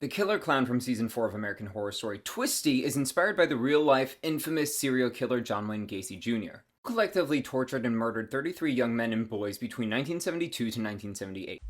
The killer clown from season 4 of American Horror Story, Twisty, is inspired by the real-life, infamous serial killer John Wayne Gacy Jr., who collectively tortured and murdered 33 young men and boys between 1972 to 1978.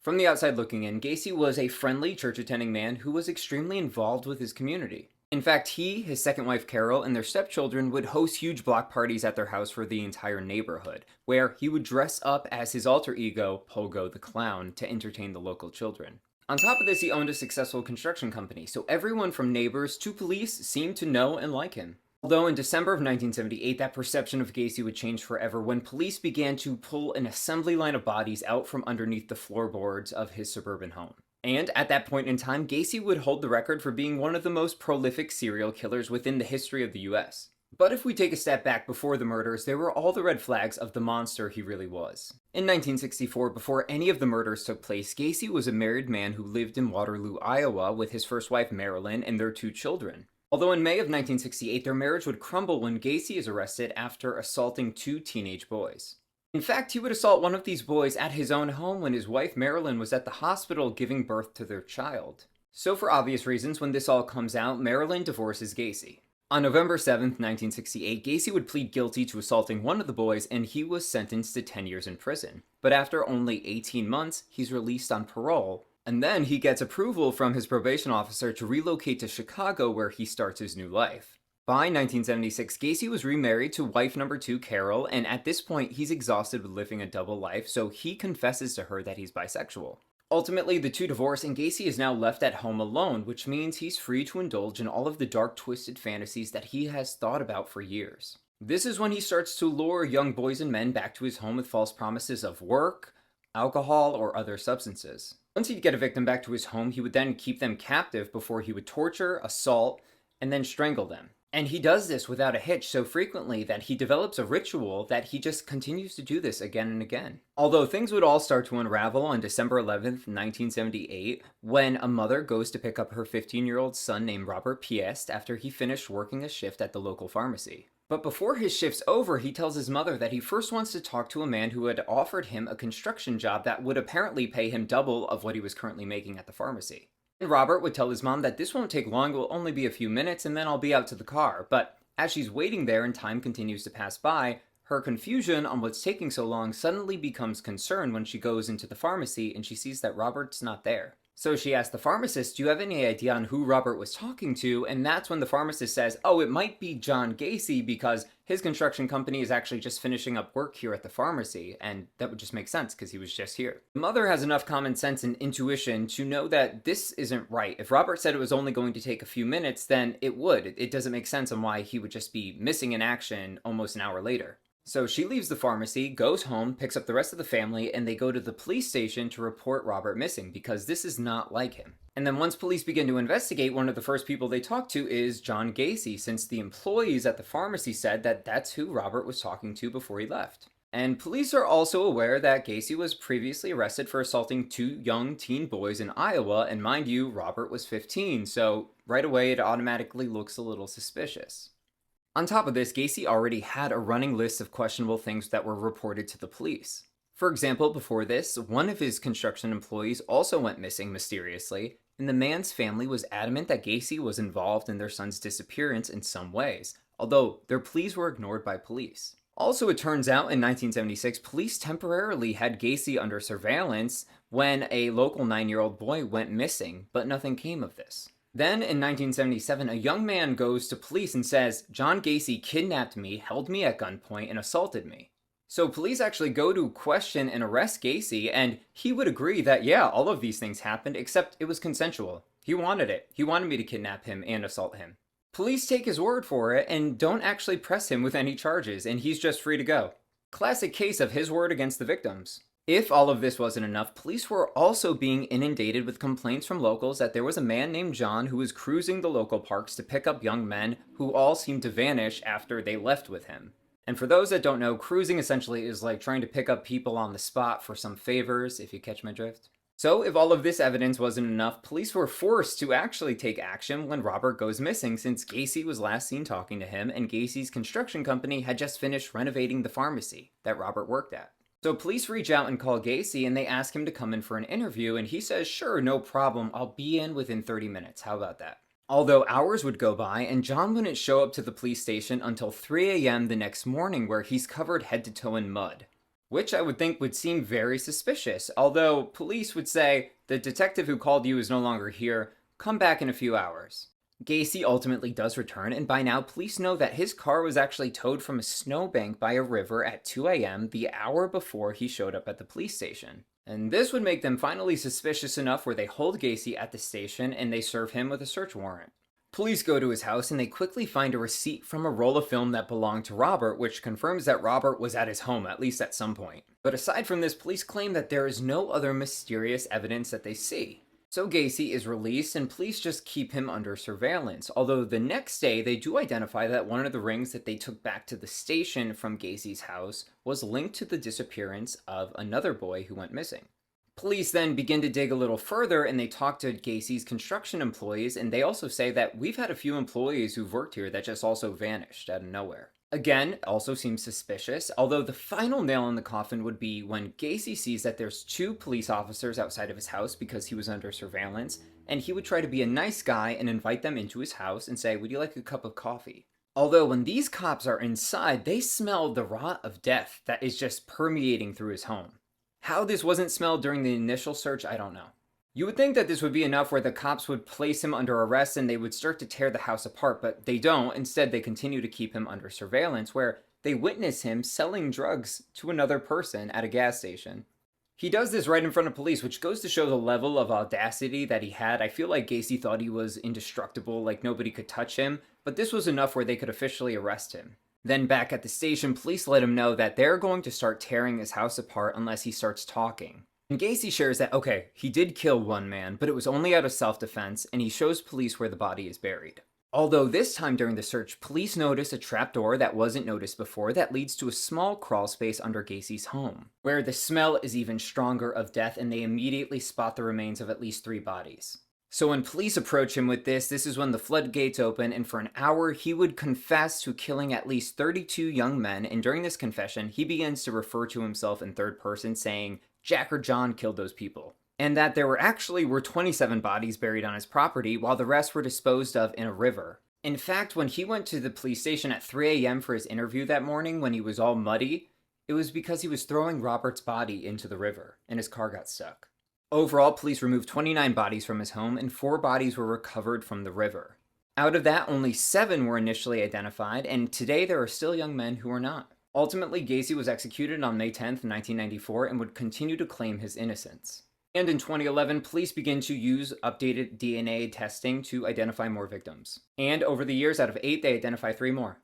From the outside looking in, Gacy was a friendly, church-attending man who was extremely involved with his community. In fact, he, his second wife Carole, and their stepchildren would host huge block parties at their house for the entire neighborhood, where he would dress up as his alter ego, Pogo the Clown, to entertain the local children. On top of this, he owned a successful construction company, so everyone from neighbors to police seemed to know and like him. Although in December of 1978, that perception of Gacy would change forever when police began to pull an assembly line of bodies out from underneath the floorboards of his suburban home. And at that point in time, Gacy would hold the record for being one of the most prolific serial killers within the history of the US. But if we take a step back before the murders, there were all the red flags of the monster he really was. In 1964, before any of the murders took place, Gacy was a married man who lived in Waterloo, Iowa with his first wife Marilyn and their 2 children. Although in May of 1968, their marriage would crumble when Gacy is arrested after assaulting 2 teenage boys. In fact, he would assault one of these boys at his own home when his wife Marilyn was at the hospital giving birth to their child. So for obvious reasons, when this all comes out, Marilyn divorces Gacy. On November 7th, 1968, Gacy would plead guilty to assaulting one of the boys and he was sentenced to 10 years in prison. But after only 18 months, he's released on parole. And then he gets approval from his probation officer to relocate to Chicago where he starts his new life. By 1976, Gacy was remarried to wife number 2, Carole, and at this point he's exhausted with living a double life, so he confesses to her that he's bisexual. Ultimately, the 2 divorce and Gacy is now left at home alone, which means he's free to indulge in all of the dark, twisted fantasies that he has thought about for years. This is when he starts to lure young boys and men back to his home with false promises of work, alcohol, or other substances. Once he'd get a victim back to his home, he would then keep them captive before he would torture, assault, and then strangle them. And he does this without a hitch so frequently that he develops a ritual that he just continues to do this again and again. Although things would all start to unravel on December 11th, 1978, when a mother goes to pick up her 15-year-old son named Robert Piest after he finished working a shift at the local pharmacy. But before his shift's over, he tells his mother that he first wants to talk to a man who had offered him a construction job that would apparently pay him double of what he was currently making at the pharmacy. And Robert would tell his mom that this won't take long, it will only be a few minutes, and then I'll be out to the car. But as she's waiting there and time continues to pass by, her confusion on what's taking so long suddenly becomes concern when she goes into the pharmacy and she sees that Robert's not there. So she asks the pharmacist, do you have any idea on who Robert was talking to? And that's when the pharmacist says, oh, it might be John Gacy because his construction company is actually just finishing up work here at the pharmacy. And that would just make sense because he was just here. The mother has enough common sense and intuition to know that this isn't right. If Robert said it was only going to take a few minutes, then it would. It doesn't make sense on why he would just be missing in action almost an hour later. So she leaves the pharmacy, goes home, picks up the rest of the family, and they go to the police station to report Robert missing because this is not like him. And then once police begin to investigate, one of the first people they talk to is John Gacy, since the employees at the pharmacy said that that's who Robert was talking to before he left. And police are also aware that Gacy was previously arrested for assaulting 2 young teen boys in Iowa, and mind you, Robert was 15, so right away it automatically looks a little suspicious. On top of this, Gacy already had a running list of questionable things that were reported to the police. For example, before this, one of his construction employees also went missing mysteriously, and the man's family was adamant that Gacy was involved in their son's disappearance in some ways, although their pleas were ignored by police. Also, it turns out in 1976, police temporarily had Gacy under surveillance when a local 9-year-old boy went missing, but nothing came of this. Then, in 1977, a young man goes to police and says, John Gacy kidnapped me, held me at gunpoint, and assaulted me. So police actually go to question and arrest Gacy, and he would agree that, yeah, all of these things happened, except it was consensual. He wanted it. He wanted me to kidnap him and assault him. Police take his word for it and don't actually press him with any charges, and he's just free to go. Classic case of his word against the victims. If all of this wasn't enough, police were also being inundated with complaints from locals that there was a man named John who was cruising the local parks to pick up young men who all seemed to vanish after they left with him. And for those that don't know, cruising essentially is like trying to pick up people on the spot for some favors, if you catch my drift. So if all of this evidence wasn't enough, police were forced to actually take action when Robert goes missing since Gacy was last seen talking to him and Gacy's construction company had just finished renovating the pharmacy that Robert worked at. So police reach out and call Gacy and they ask him to come in for an interview, and he says, sure, no problem, I'll be in within 30 minutes. How about that? Although hours would go by, and John wouldn't show up to the police station until 3 a.m. the next morning, where he's covered head to toe in mud. Which I would think would seem very suspicious, although police would say, the detective who called you is no longer here, come back in a few hours. Gacy ultimately does return, and by now police know that his car was actually towed from a snowbank by a river at 2 a.m. the hour before he showed up at the police station. And this would make them finally suspicious enough where they hold Gacy at the station and they serve him with a search warrant. Police go to his house and they quickly find a receipt from a roll of film that belonged to Robert, which confirms that Robert was at his home at least at some point. But aside from this, police claim that there is no other mysterious evidence that they see. So Gacy is released and police just keep him under surveillance, although the next day they do identify that one of the rings that they took back to the station from Gacy's house was linked to the disappearance of another boy who went missing. Police then begin to dig a little further and they talk to Gacy's construction employees, and they also say that we've had a few employees who've worked here that just also vanished out of nowhere. Again, also seems suspicious, although the final nail in the coffin would be when Gacy sees that there's 2 police officers outside of his house because he was under surveillance, and he would try to be a nice guy and invite them into his house and say, would you like a cup of coffee? Although when these cops are inside, they smell the rot of death that is just permeating through his home. How this wasn't smelled during the initial search, I don't know. You would think that this would be enough where the cops would place him under arrest and they would start to tear the house apart, but they don't. Instead, they continue to keep him under surveillance, where they witness him selling drugs to another person at a gas station. He does this right in front of police, which goes to show the level of audacity that he had. I feel like Gacy thought he was indestructible, like nobody could touch him, but this was enough where they could officially arrest him. Then back at the station, police let him know that they're going to start tearing his house apart unless he starts talking. And Gacy shares that, okay, he did kill one man, but it was only out of self-defense, and he shows police where the body is buried. Although this time during the search, police notice a trapdoor that wasn't noticed before that leads to a small crawl space under Gacy's home, where the smell is even stronger of death, and they immediately spot the remains of at least 3 bodies. So when police approach him with this is when the floodgates open, and for an hour he would confess to killing at least 32 young men, and during this confession he begins to refer to himself in third person, saying Jack or John killed those people, and that there were 27 bodies buried on his property, while the rest were disposed of in a river. In fact, when he went to the police station at 3 a.m. for his interview that morning when he was all muddy, it was because he was throwing Robert's body into the river, and his car got stuck. Overall, police removed 29 bodies from his home, and 4 bodies were recovered from the river. Out of that, only 7 were initially identified, and today there are still young men who are not. Ultimately, Gacy was executed on May 10th, 1994, and would continue to claim his innocence. And in 2011, police began to use updated DNA testing to identify more victims. And over the years, out of 8, they identify 3 more.